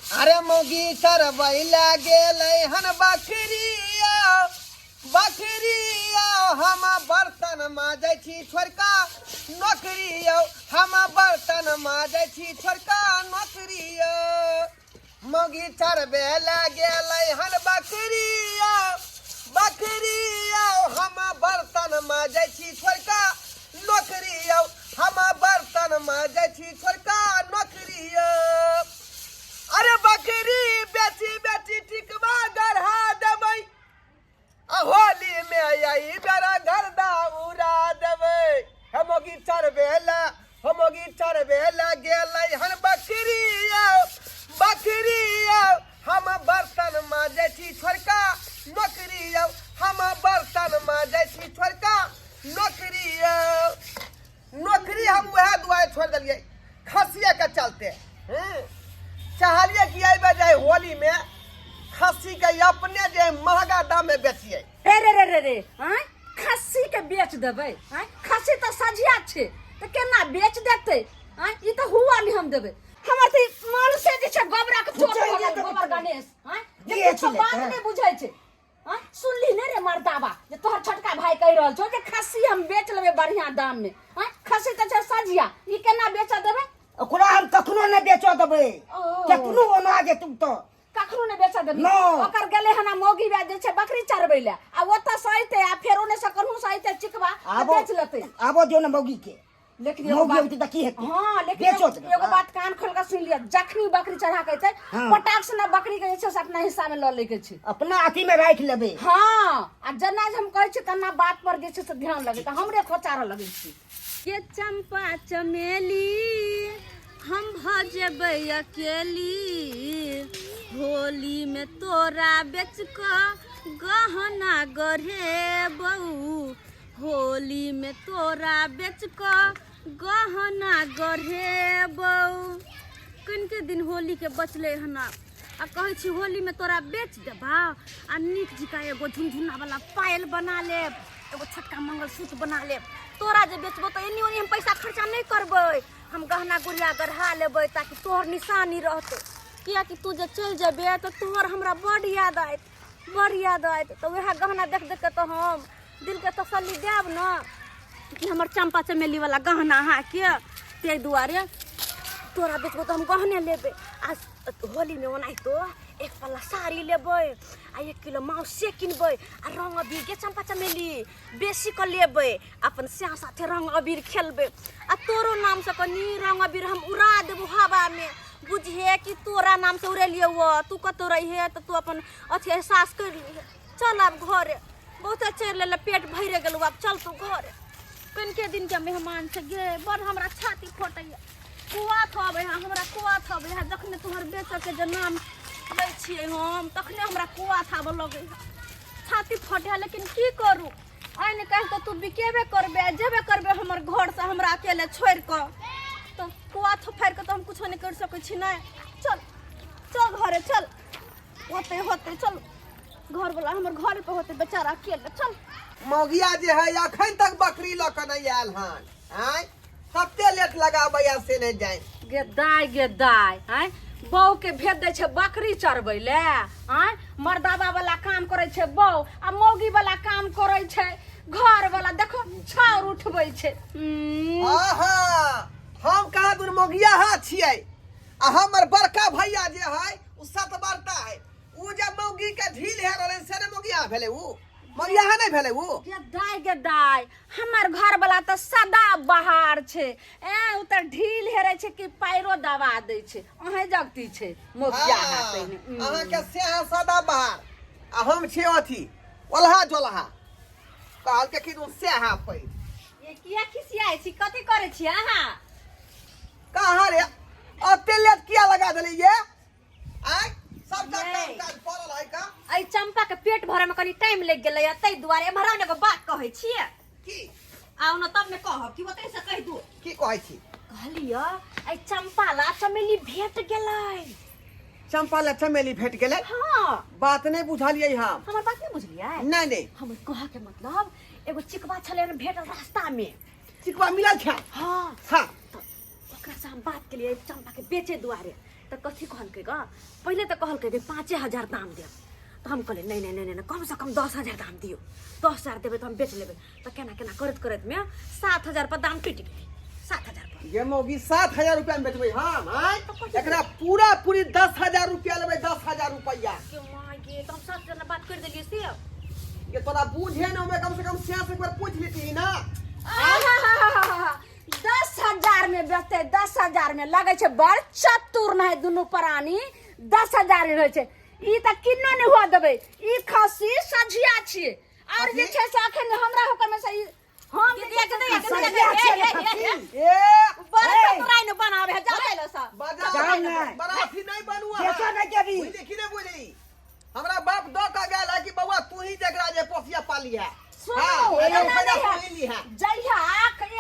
अरे मोगी चरबैला गेलै हन बकरिया बकरिया हम बर्तन माजै छी छोड़का नौकरिया हम बर्तन माजै छी छोड़का नौकरिया मोगी चरबैला गेलै हन बकरिया बकरिया हम बर्तन माजै छी छोड़का नौकरिया हम बर्तन माजै छी छोड़का नौकरिया अरे बकरी बेची बेची टिकवा गढ़ा देबै होली में यही बेरा गर्दा उड़ा देबै हमोगी चरबेला गेलै हन बकरिया बकरिया हम बर्तन माजै छी छोड़का नौकरिया हम बर्तन माजै छी छोड़का नौकरिया नौकरी हम वह दुआरे छोड़ देलिए खसिया के चलते चाहलिए कि अबे जाए होली में खस्सी के अपने जे महंगा दाम में बेचिए रे रे रे रे रे हैं खस्सी के बेच देबै हैं खस्सी तो सजिया छे तो केना बेच देते हैं ई तो हुआ नहीं हम देबै हमर त माल से जे छै गोबरा के चोट होले गोबर गणेश हैं ये तो बात नहीं बुझै छै हैं सुनली ने रे मर्दाबा जे तोहर छोटका भाई कह रहल छौ जे खस्सी हम बेच लेबै बढ़िया दाम में हैं खस्सी त छै सजिया ई केना बेच देबै ओकरा हम कखनो नहीं बेचो देबै केतनो ओना जे तुम तो कखनो नहीं बेच देबै ओकर गेले हना मोगी बे जे छै बकरी चरबै ले आ ओता सहिते आ फेर ओने से कन्हू सहिते चिकवा बेच लेतै आबो जो न मोगी के लेकिन मोगी होती त की हेतै हां लेकिन बेचो एगो बात कान खोल के सुन लिया जखनी बकरी चढ़ा के छै पटाक से ना बकरी के जे छै से अपना हिस्सा में ल ले के छै अपना अथी में राख लेबै हां आ जना हम कहै छी तना बात पर जे छै से ध्यान लगे त हमरे खोचार लगे छी के चंपा चमेली हम भजेबै अकेली होली में तोरा बेच क गहना गढ़ेबौ होली में तोरा बेच क गहना गढ़ेबौ कनिके दिन होली के बचले हना आ कहै छी होली में तोरा बेच देबा आ नीक जिका एगो झुनझुना वाला पायल बना लेब एगो छोटका मंगलसूत्र बना लेब तोरा जे बेचबो तो एनी ओनी हम पैसा खर्चा नहीं करबै हम गहना गुड़िया गढ़ा लेबै ताकि तोहर निशानी रहतौ किया कि तू जे चल जेबे तो तोहर हमरा बड़ याद आयत तो वह गहना देख देख के तो हम दिल के तसल्ली देब न कि हमर चंपा चमेली वाला गहना है के ते दुआरे तोरा बेचबो तो हम गहने लेबै आ होली में ओनाइ तो एक पल्ला साड़ी लेबै आ 1 किलो मांस से किनबै आ रंग अबीर के चंपा चमेली बेसी क लेबै अपन स्याह साथे रंग अबीर खेलबै आ तोरो नाम से कनी रंग अबीर हम उड़ा देबो हवा में बुझे कि तोरा नाम से उड़ेलिए वो तू कतो रहिए तो तू अपन अथी एहसास कर लिए चल अब घरे बहुत चढ़ ले पेट भरे गेलौ अब चल तू घरे कनके दिन के मेहमान से गे बड़ हमरा छाती फटैया कुआ थबे हमरा कुआ थबे जखने तोहर बेटा के जे नाम लै छियै हम तखने हमरा कुआ थाब लगे छाती फटे लेकिन की करू आइ ने कह तो तू बिकेबे करबे जेबे करबे हमर घर से हमरा अकेले छोड़ क तो कुआ थफार के तो हम कुछ नहीं कर सकै छी नहीं चल चल घरे चल होते होते चल घर वाला हमर घर पे होते बेचारा अकेले चल मौगिया जे है अखन तक बकरी ल के नहीं आयल हन हैं कते लेट लगाबै से नहीं जाए गे दाई हैं बहू के भेज दे छे बकरी चरबै ले हैं मर्दाबा वाला काम करे छे बहू आ मौगी वाला काम करे छे घर वाला देखो छाउर उठबै छे आहा हम कहा दूर मौगिया हा छियै आ हमर बड़का भैया जे है उ सत बरता है उ जे मौगी के ढील है रहले से ने मौगिया भेले उ मौगिया है नहीं भेले उ गे दाई हमर घर वाला तो सदा बहार छे ए उ त ढील हेरे छे कि पैरो दबा दे छे अहे जगती छे मौगिया हाथे ने अहाँ के से सदा बहार आ हम छी अथी ओल्हा जोल्हा कहल के कि से हा पै ये किया खिसियाई छी कथि करे छी अहाँ कहाँ रे अते लेट किया लगा देली ये आय सब काम काज पड़ल है का आई चंपा के पेट भरे में कनी टाइम लग गेलै तै दुआरे हमरा ने एगो बात कहै छियै की आउ न तब में कहब कि ओतै से कह दू की कहै छी कहलियो आई चंपा ला चमेली भेट गेलै चंपा ला चमेली भेट गेलै हां बात नहीं बुझलियै हम हमर बात नहीं बुझलियै नहीं हम कहा के मतलब एगो चिकवा छले भेटल रास्ता में चिकवा मिलल छै हां हां ओकरा से हम बात के लिए चंपा के बेचे दुआरे तो कथी कहलकै ग पहले तो कहलकै जे 5,000 दाम दे तो हम कहले नहीं नहीं नहीं कम से कम 10,000 दाम दियो 10,000 देबे तो हम बेच लेबे तो केना केना करत में 7,000 पर दाम टूट गेलै 7,000 पर ये मौगी 7,000 रुपया में बेचबै हम एकरा पूरी 10,000 रुपया लेबै 10,000 रुपया के माय के तो हम 7,000 बात कर देलिए से ये तोरा बूझे न मैं कम से कम 6 एक बार पूछ लेती ना 10,000 में बेचते 10,000 में लगे छे बड़ चतुर नहीं दुनू प्राणी 10,000 रहे छे ई त किन्नो नहीं हुआ देबे ई खस्सी सझिया छिए और जे छे से अखन हमरा होकर में से हम ए बड़ चतुराई न बनावे है जाने लो सा बरासी नहीं बनुआ बेचो नहीं के भी देखी ने बोली हमरा बाप दो का गेल है कि बउआ तू ही जकरा जे पोसिया पाली है सुनो जइहा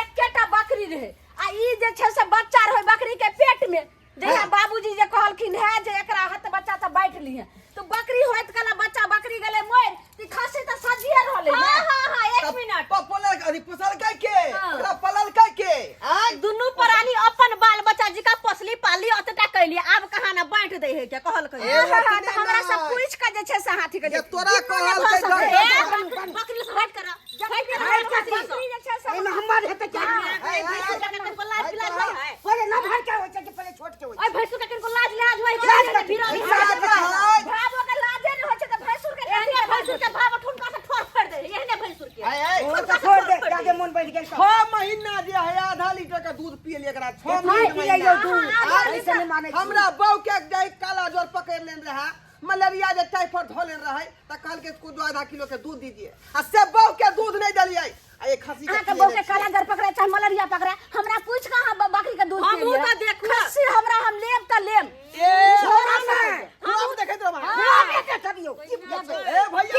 एकेटा बकरी रहे आ ई जे छे से बच्चा रहे बकरी के पेट में जइहा बाबूजी जे कहलखिन है जे एकरा हाथ बच्चा त बैठ लिए तो बकरी होत कला बच्चा बकरी गेले मोर ती खसी त सजिए रहले हां 1 मिनट पपलक अरे पसल के ओकरा पलल के दुनु प्राणी अपन बाल बच्चा जी का पोसली पाली अतटा कैली अब कहां ना बांट दे है के कहलकै हमरा सब पूछ के जे छे से हाथी के जे तोरा कहलकै बकरी से हट करा बकरी जे छे से एमे हमर हेते क्या पहले ना भर के होय छै पहले छोट के होय ओए भैंसुर के किनको लाज लाज होय छै भाव के लाजे न होय छै त भैंसुर के भाव ठुनका से ठोर फोड़ दे एहने भैंसुर के ओ त छोड़ दे जाके मन बैठ गेल 6 महीना जे है आधा लीटर का दूध पिए एकरा 6 नहीं पिए महीना दूध ऐसे नहीं माने हमरा बौ के जाई काला जोर पकड़ लेन रहा मलेरिया जे टाइफाइड धोले रहे त कहल के इसको 2.5 किलो के दूध दीजिए आ से बौ के दूध नहीं दलिए आ एक खसी के बौ के काला जर पकड़े चाहे मलेरिया पकड़े हमरा पूछ कहां बकरी के दूध हम त देखू खस्सी हमरा हम लेब त लेब ए हम देखैत रह ए भैया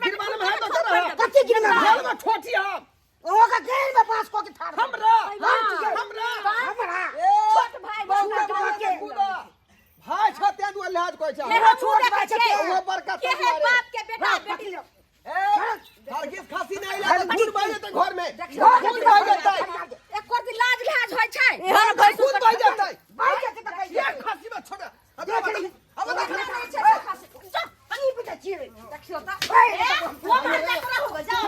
गिरबान में है तो कर कथि गिरबान में ठोठी हम ओ का गेल में पास को के ठाड़ हमरा छोट भाई बौ के भाई छते दु लिहाज कोइ छै ले छोट भाई छै वो बरकत के है बाप के बेटा बेटी ए हरगिज खासी नहीं लागे दूध बह जेतै घर में दूध बह जेतै एक कोर लाज लिहाज होय छै एहन दूध बह जेतै भाई के त कहि ये खासी में छोड़ अब पानी पिटा चिरे देखियो त वो मारने करा होगा जाओ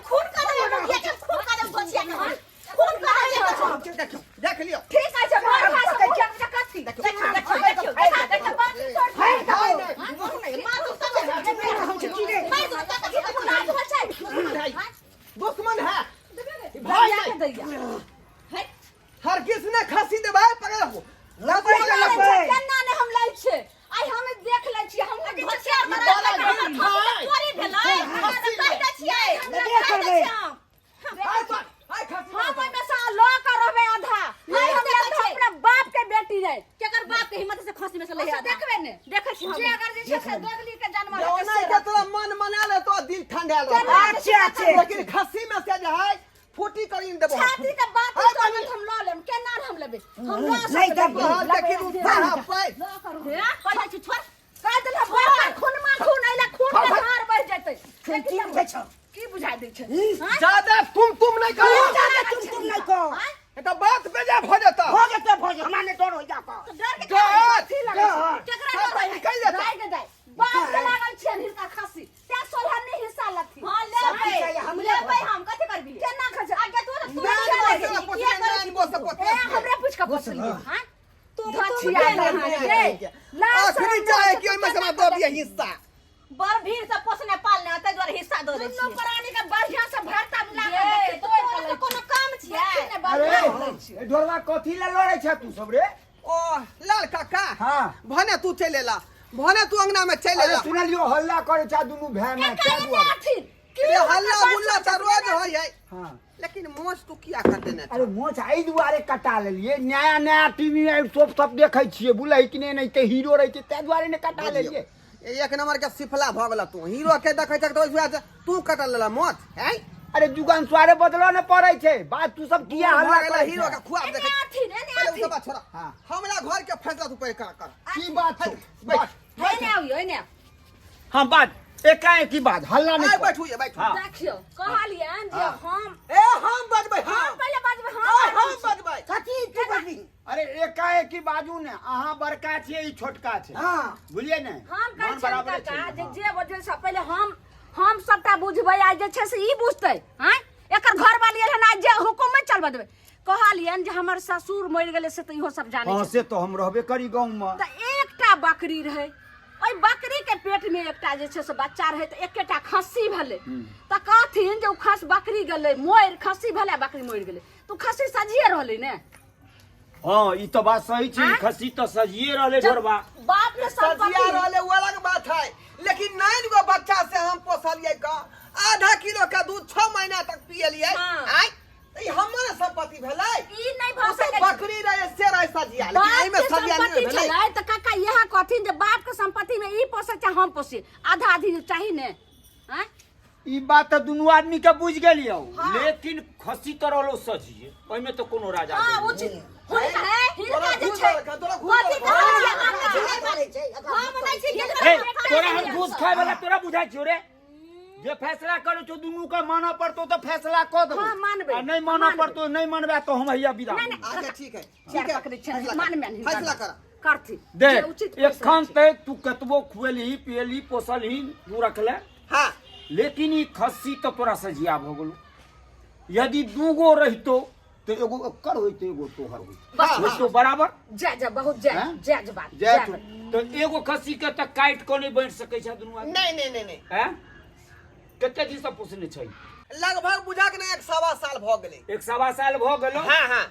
खून का दे ये खून का दे बचिया खून का दे देख लियो ठीक है से मार खा सके क्या कथी देखियो बात दुश्मन है भाई हर किसने खासी दे भाई पकड़ हो लपै केना ने हम लै छै आई हम देख लै छी हम घोचिया मारा चोरी भेलै हम कहि दै छियै हाय खासी हम ओइ में से लो करबे आधा नहीं हम अपना बाप के बेटी रे केकर बाप के हिम्मत से खसी में से ले आधा देखबे ने देखै छी जे अगर जे छै से दोगली के जन्म ओना के तोरा मन मना ले तो दिल ठंडा ले अच्छे लेकिन खसी में से जे है फूटी करी देबो छाती के बात तो हम लो लेम केना हम लेबे हम लो नहीं दब लेकिन उठा पाई लो करू हे कहै छी छोड़ कह देला बाप खून मा खून आइला खून के धार बह जेतै खेती में छ की बुझा दै छै ज्यादा तुम नहीं करो ज्यादा तुम नहीं को एटा बात बेजा भ जाता हो हमरा ने डर हो जा को डर के डर, कथी लगै केकरा डर निकल जाता। दाई के दाई बाप के लागल छै हिनका खसी ते सोलहनी हिस्सा लथी हां लेबै हम कथि करबी केना खछ आगे तू हमरे पूछ के पोछलिए हां तू धछिया रे आखिरी चाहे कि ओइ में से दो दिए हिस्सा बड़ भीड़ से पोसने पालने तै द्वारा हिस्सा दो दै छी दुनू प्राणी के बढ़िया से भरता मिला के तो कोनो काम छियै अरे ढोलवा कथि ले लड़ै छ तू सब रे ओ लाल काका हां भने तू चले ला भने तू अंगना में चले अरे ला सुनलियो हल्ला करे छ दुनु भाई में क्या हुआ ये हल्ला गुल्ला त रोज होय है हां लेकिन मोच तू किया कर देने अरे मोच आई दुआरे कटा लेलिए नया नया टीवी में सब देखै छियै बुलै कि नहीं ते हीरो रहै छै ते दुआरे ने कटा लेलिए एक नंबर के सिफला भ गेला तू हीरो के देखै छ त ओइ तू कटा लेला मोच है अरे जुगान स्वारे बदलो न पड़ै छै बात तू सब किया हल्ला गेला करे हीरो के खुआब देखै पहले ने उसका बात छोड़ा हां हमरा घर के फैसला तू पहले कर की बात छै बैठ ने आइयो ने हां बात एकाएक की बात हल्ला आइ नहीं बैठू ये बैठू हाँ। देखियो कहलियन जे हम ए हम बजबै हम हम पहले बाजबै हम बजबै कथी तू बजबी अरे एकाएक की बाजू ने अहाँ बड़का छियै ई छोटका छै हाँ बुझलियै ने हम कहै मन छियै बराबर काका छै, जे हाँ। जे वजह से पहिले हम सबटा बुझबै आ जे छै से ई बुझतै हैं एकर घर वाली एहन आज जे हुकुम में चलबा देबै कहलियन जे हमर ससुर मरि गेलै से तऽ इहो सब जानै हाँ छै से तो हम रहबे करी गाँव में तऽ एकटा बकरी रहै ओइ बकरी के पेट में एकटा जे छै से बच्चा रहै तऽ एकेटा खस्सी भेलै तऽ कहथिन जे उ खस बकरी गेलै मोरि खस्सी भेलै बकरी मरि गेलै तऽ उ खस्सी सजिए रहलै ने हाँ ई तो बात सही छै हाँ? खस्सी तो सजिए रहले जब ढोरबा बाप के सजिया संपत्ति रहले वो अलग बात है, लेकिन 9 गो बच्चा से हम पोसलिए का आधा किलो का दूध 6 महीना तक पियलिए हाँ। आय तो ई हमर संपत्ति भेलै। ई नहीं भऽ ओ तो सकै छै। बकरी रहे से रहे सजिया, लेकिन बाप एहि में के सजिया संपत्ति नहीं भेलै। छलै तऽ काका यह कहथिन जे बाप के संपत्ति में ई पोसे चाहे हम पोसे आधा आधी चाही ने हैं ई बात तो दुनू आदमी के बुझ गेलियो हाँ। लेकिन खस्सी तो रहलो सजिए ओइमे तो कोनो राजा हां नहीं। उचित हुनका हिनका जे घूस छै रखा, तोरा घूस कथी रखा। हम नहीं छी ए तोरा हम घूस खाए वाला तोरा बुझाइ छौ रे जे फैसला करो छौ दुनू के मानऽ पड़तो तो फैसला क देबो हाँ, मानबै। आ नहीं मानऽ पड़तो नहीं मानबे तो हम हैया विदा नहीं, नहीं। अच्छा ठीक है, चार ठीक है, पकड़े छै फैसला मान कर, में फैसला करा। करथि दे जे उचित फैसला एखन छै। तक तू कतबो खुएलही पियलही पोसलही तू रखले हाँ लेकिन ई खस्सी तो तोरा सजिया भ गेलो यदि दूगो रहितो तो एगो एकर होइतो एगो तोहर बस, होइतो होइतो बराबर जायज बहुत जायज हैं? जायज बात जय जायज। तो एगो खस्सी के त काट के नहीं बैठ सकै छै दुनू आदमी नहीं नहीं नहीं नहीं हैं कते दिन से पोसने छै लगभग बुझा के ना 1.25 साल भ गेलै। एक सवा साल भ गेलो हाँ हाँ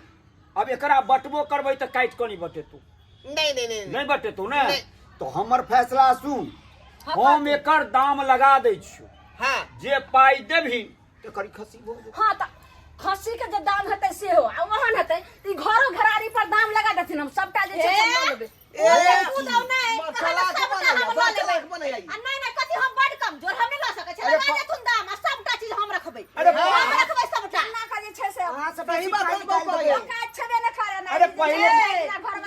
अब एकरा बटबो करबै त काट के नहीं बटेतौ नहीं नहीं नहीं नहीं बटेतौ ने नहीं। तो हमर फैसला सुन हाँ, हम एकर दाम लगा दै छियो हाँ जे पाई देबही तो करी खस्सी भ जेतौ हाँ तऽ खस्सी के जे दाम हेतै से हो आ ओहन हेतै तऽ ई घरो घरारी पर दाम लगा देथिन हम सबटा जे छै से लऽ लेबै मसाला के बनैया, बच्चा के बनैया। नहीं नहीं कथी हम बड़ कमजोर हम नहीं लऽ सकै छी अरे लगा देथुन दाम आ सबटा चीज हम रखबै अरे हम रखबै सबटा ना का जे छै से सही बात हम कहबै। काज छबे ने करे ना अरे पहिले-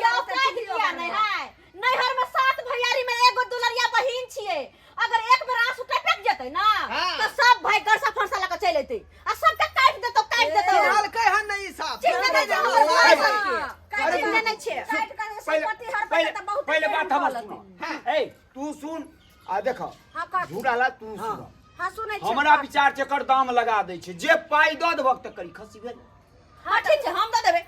क्या काज दिया नहीं है नैहर में 7 भैयारी में एगो दुलरिया बहिन छिए अगर एक बेर आंसू टपक जेतै ना हाँ। तो सब भाई गरसा फरसा लगा चल अतै आ सबके काट देतौ हाल कहन नहीं साहब चिन्ह नहीं छै काज चिन्ह नहीं छै काट कर संपत्ति हर पहले पे तऽ बहुत पहले बात हम बोलत। सुन ए तू सुन आ देखो हाँ, का- झूठाला तू सुन हाँ सुनै छी हमरा विचार से एकर दाम लगा दै छै जे पाई द देबक त करी खस्सी भेल हां ठीक छै हम दऽ देबै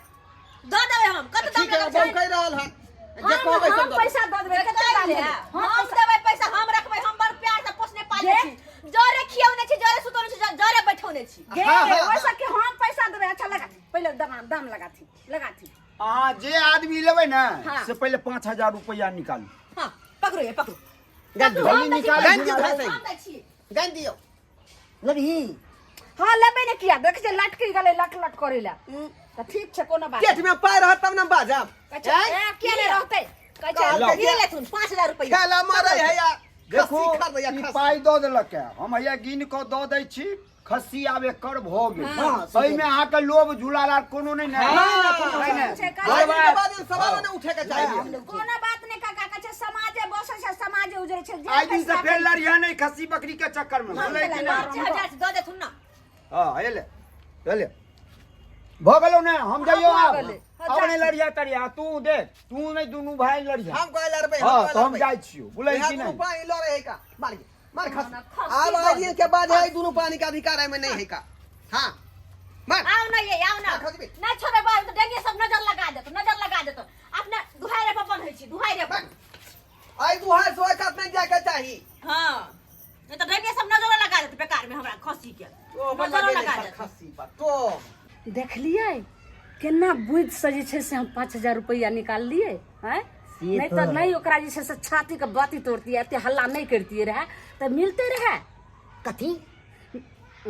हम कत दाम ठीक है, लगा हम कह रहल हन जे हम कहबै से हम दऽ पैसा दऽ देबै कते दाम ले देबै? हम देबै पैसा हम रखबै हम बड़ प्यार से पोसने पाले छी जरे खियौने छी जरे सुतौने छी जरे बैठौने छी गे हाँ, हाँ, ओइ सब के हम पैसा देबै अच्छा लगा पहिले दाम लगाथी अहाँ जे आदमी लेबै ने हाँ। से पहिले 5000 रुपया निकालू हां पकड़ो ये पकड़ो जल्दी निकाल गंज धसै हम दै छी गंज दियो हाँ लेबै ने किया देख जे लटकी गेलै लट लट करै ला तऽ ठीक छै कोनो बात पेट में पाय रहत तब न बाजब। अच्छा किया नहीं रहतै कहै छै कहल गिरे लेथुन 5000 रुपया खेला मारै है या देखो खस्सी खा दैया ई खस्सी। पाई दऽ देलक है हम हैया गिन कऽ दऽ दै छी खस्सी आब एकर भ गेल एहिमे अहाँके लोभ झुलाला कोनो नहीं ने नहीं ने छै, आज के बाद सवाल न उठे के चाहिए। कोनो बात नहीं काका कहै छै समाजे बसै छै समाजे उजरै छै आई दिन से फेर लड़िया नहीं खस्सी बकरी के चक्कर में बोले कि ना 5000 से दऽ देथुन ना हां एले एले भ गेलो ने हम जाइयो हाँ, आब भऽ गेलै। अब नहीं लड़िया तरिया तू दे तू नहीं दुनू भाई लड़िया हम कह लड़बै हां तो हम जाय छियो बुझै यहाँ कि दुनू नहीं पानी लड़े है का मार के मार खस्सी खस्सी अब लड़े। आज दिन के बाद है दुनू पानी का अधिकार है में नहीं है का। हाँ मार आओ ना ये आओ ना खस्सी नहीं छोड़े बाल तो डेंगे सब नजर लगा देतो अपने दुहाई रे पर बन्है छी दुहाई रे पर आई दुहार सोए का नहीं जाके चाहिए। हां नहीं तो डेंगे सब नजर लगा देतो बेकार में हमरा खसी के तो नजर बना लगा दे देतो खस्सी पर तो देखलियै केना बुझ से जे छै से हम 5000 रुपया निकाल लिए हैं नहीं तो नहीं ओकरा जे छै से छाती के बाती तोड़ती एते हल्ला नहीं करती रहे तो मिलते रहे कथी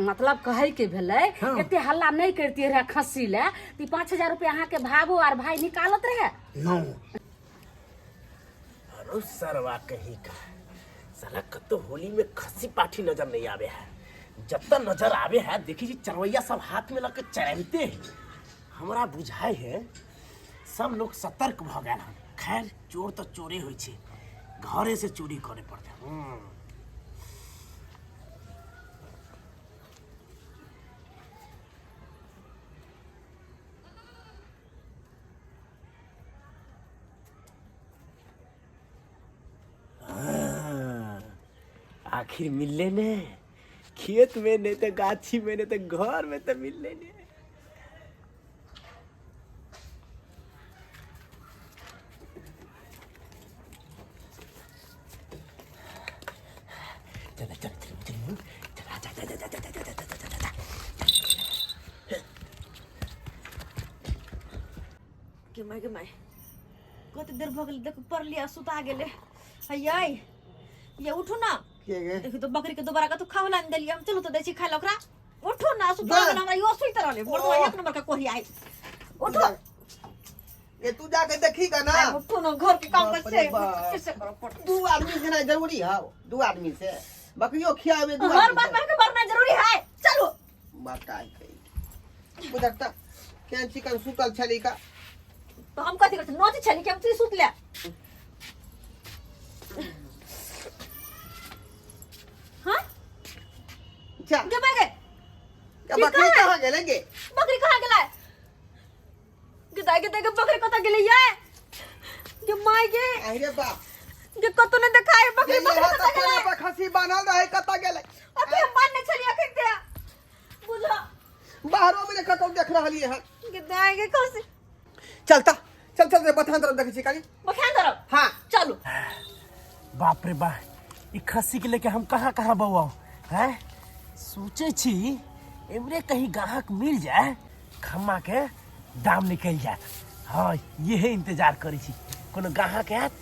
मतलब कहे के भेलै एते हल्ला नहीं करती रहे खस्सी ले ती 5000 रुपया अहाँ के भाबो और भाई निकालत रहे नो अरे सरवा कहीं का साला कतो होली में खस्सी पाठी नजर नहीं आवे है जब तक नजर आवे है देखी जी चरवैया सब हाथ में लग चरहते हैं हमरा बुझाए है सब लोग सतर्क भ गए हैं खैर चोर तो चोरे होई छे घरे से चोरी करे पड़ते आखिर मिलने ने खेत में नहीं तो गाछी में नहीं तो घर में तो मिलने ने। चल चल चल चल चल जा जा जा जा जा जा जा जा। के माय कते देर भगल देख पर लिया सुता गेले। हयै ये उठो ना। के गे देखो तो बकरी के दोबारा का तो खावला न देलिया। चलो तो देसी खा लो ओकरा। उठो ना सुता गेल हमरा यो सुई तरह ले। मोर एक नंबर का कोही आई। उठो ये तू जाके देखीगा ना। उठो ना घर के काम कैसे करो पड़। दो आदमी से ना जरूरी है। दो आदमी से बकरियों खियावे दो हर आदमी बात से। में करना जरूरी है। चलो बात का है बुझता क्या चिकन सुतल छली का तो हम कथी करते नोच छली के हम ती सुत ले। हां अच्छा के बैगे क्या बकरी कहाँ गेलेंगे बकरी कहाँ गेला के बकरी कत गेले ये के माय गे अरे बाप के कतो ने देखाय बकरी बकरी कत गेले पर खसी बनल रहे कता गेले अभी हम बांधने छली अखन दे बुझा बाहरों में कतौ देख रहली है के दाएगे कौन चलता चल चल रे बथान तरफ देखै छी काली बखान दरो हां चलो बाप रे बा ई खस्सी के लेके हम कहाँ कहाँ बउआ हैं सोचे छी एमरे कहीं ग्राहक मिल जाए खम्मा के दाम निकल जाए। हाँ ये इंतजार करी छी कोनो ग्राहक आत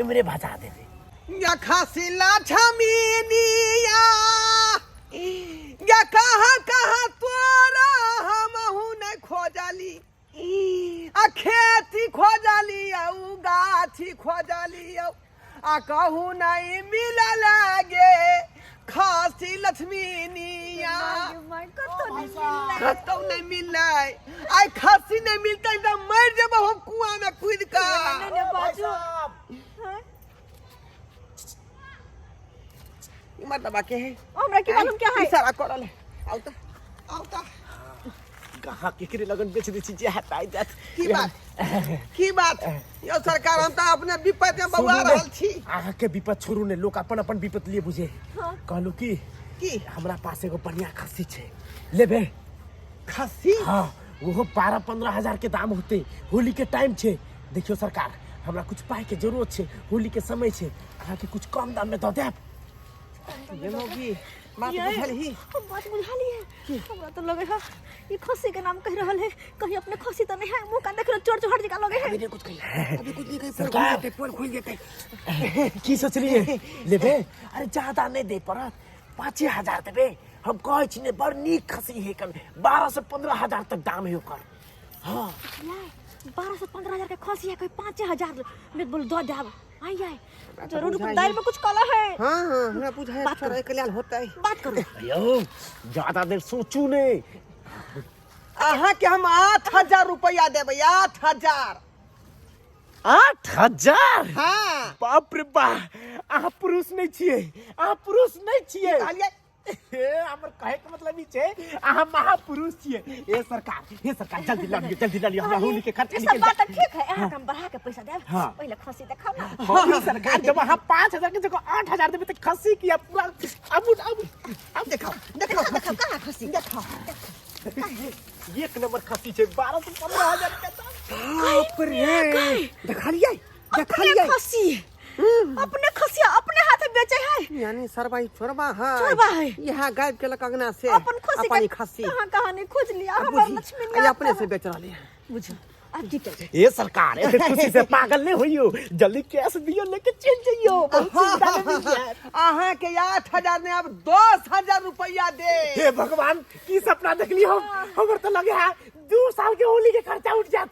एमरे भजा देबे। या खसिला छमीनिया या कहाँ कहाँ तोरा हमहु न खोजली आ खेती खोजली आ गाछी खोजली आ कहू नहीं मिल लागे खासी लक्ष्मीनिया माय कतो नहीं मिलले कतौ नहीं मिलै आई खासी नहीं मिलते तो मर जब हम कुआं में कूद का ने बाजू मतलब के है हमरा की मालूम क्या है इशारा करल है आओ ता ग्राहक केकरे लगन बेच दै छी जे हटाई जात की बात यो सरकार हम तो अपने विपद में बउआ रहल छी अहाँ के विपद छोड़ू ने लोग अपन अपन विपद लिए बुझे। हाँ। कहलू की हमरा पास एगो बढ़िया खस्सी छे लेबे खस्सी हाँ वो 12-15 हजार के दाम होते होली के टाइम छे। देखियो सरकार हमरा कुछ पाई के जरूरत छे होली के समय छे अहाँ के कुछ कम दाम में दे देब। जनोगी बात बुझल ही बात बुझा ली है हमरा तो लगे है ये खस्सी के नाम कह रहल है कहीं अपने खस्सी तो नहीं है मुंह का देख रहे चोर चोहट जका लगे है अभी कुछ कही अभी कुछ नहीं कही सरकार पोल खुल जेते की सोचलिए लेबे अरे ज्यादा नहीं दे पड़त 5,000 देबे हम कहे छी ने बड़ नीक खस्सी है कन 12 से 15 हजार तक दाम है ओकर। हाँ 12 से 15 हजार के खस्सी है कोई 5,000 में बोल दो देब आई जरूर दाल में कुछ काला है। हां हां हमरा बुझाय छोरा के लेल होतै बात करो अयो ज्यादा देर सोचू नहीं अहाँ के हम 8,000 रुपया देबै 8,000 8,000 हां बाप रे बा अहाँ पुरुष नहीं छिए अहाँ पुरुष नहीं छिए कहलिए हमर कहे के मतलब ई छे अहाँ महापुरुष छिए। ए सरकार जल्दी लानिए हमरा होली के खर्चा सब निकल बात ठीक है अहाँ हम बढ़ा के पैसा देब हाँ। पहले खस्सी देखाओ ना होली सरकार जब अहाँ 5,000 के जगह 8,000 देबे त खस्सी की पूरा अब देखाओ कहाँ खस्सी देखाओ एक नंबर खस्सी छे 12 से 15 हजार के दाम। बाप रे देखलिए खस्सी अपने खस्सी अपने हाथ में बेचे है यानी सरबाई छोरबा है छोरबा है यहाँ गायब के लगना से अपन खस्सी अपनी खस्सी कहाँ नहीं खोज लिया हमार लक्ष्मी ये अपने से बेच रही है बुझो अब की कर ए सरकार ऐसे खुशी से पागल नहीं होइयो जल्दी कैश दियो लेके चल जइयो बहुत सुविधा में मिल जाए। अहाँ के 8,000 ने अब 10,000 रुपया दे हे भगवान की सपना देख ली हमर तो लगे है 2 साल के होली के खर्चा उठ जात।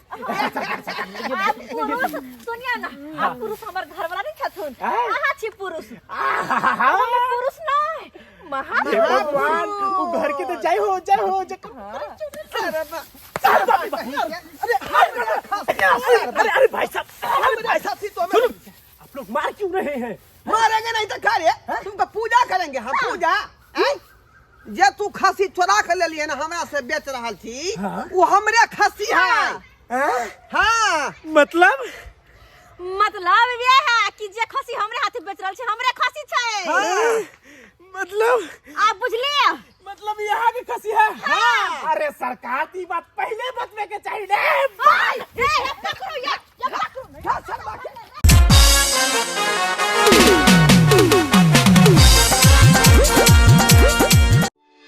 पुरुष सुनिया ना आप पुरुष हमार घर वाला नहीं छथुन अहाँ छी पुरुष पुरुष नहीं हे भगवान वो घर के तो जय हो अरे भाई साहब सुनो आप लोग मार क्यों रहे हैं? मारेंगे नहीं तो क्या रे तुमको पूजा करेंगे हम पूजा जे तू खस्सी चोरा के ले लिए ना हमरा से बेच रहल थी वो हमरे खस्सी है हाँ मतलब ये है कि जे खस्सी हमरे हाथ बेच रहल छै हमरे खस्सी छै खसी है। हाँ। अरे सरकार की बात पहले बतवे के चाहिए। ए,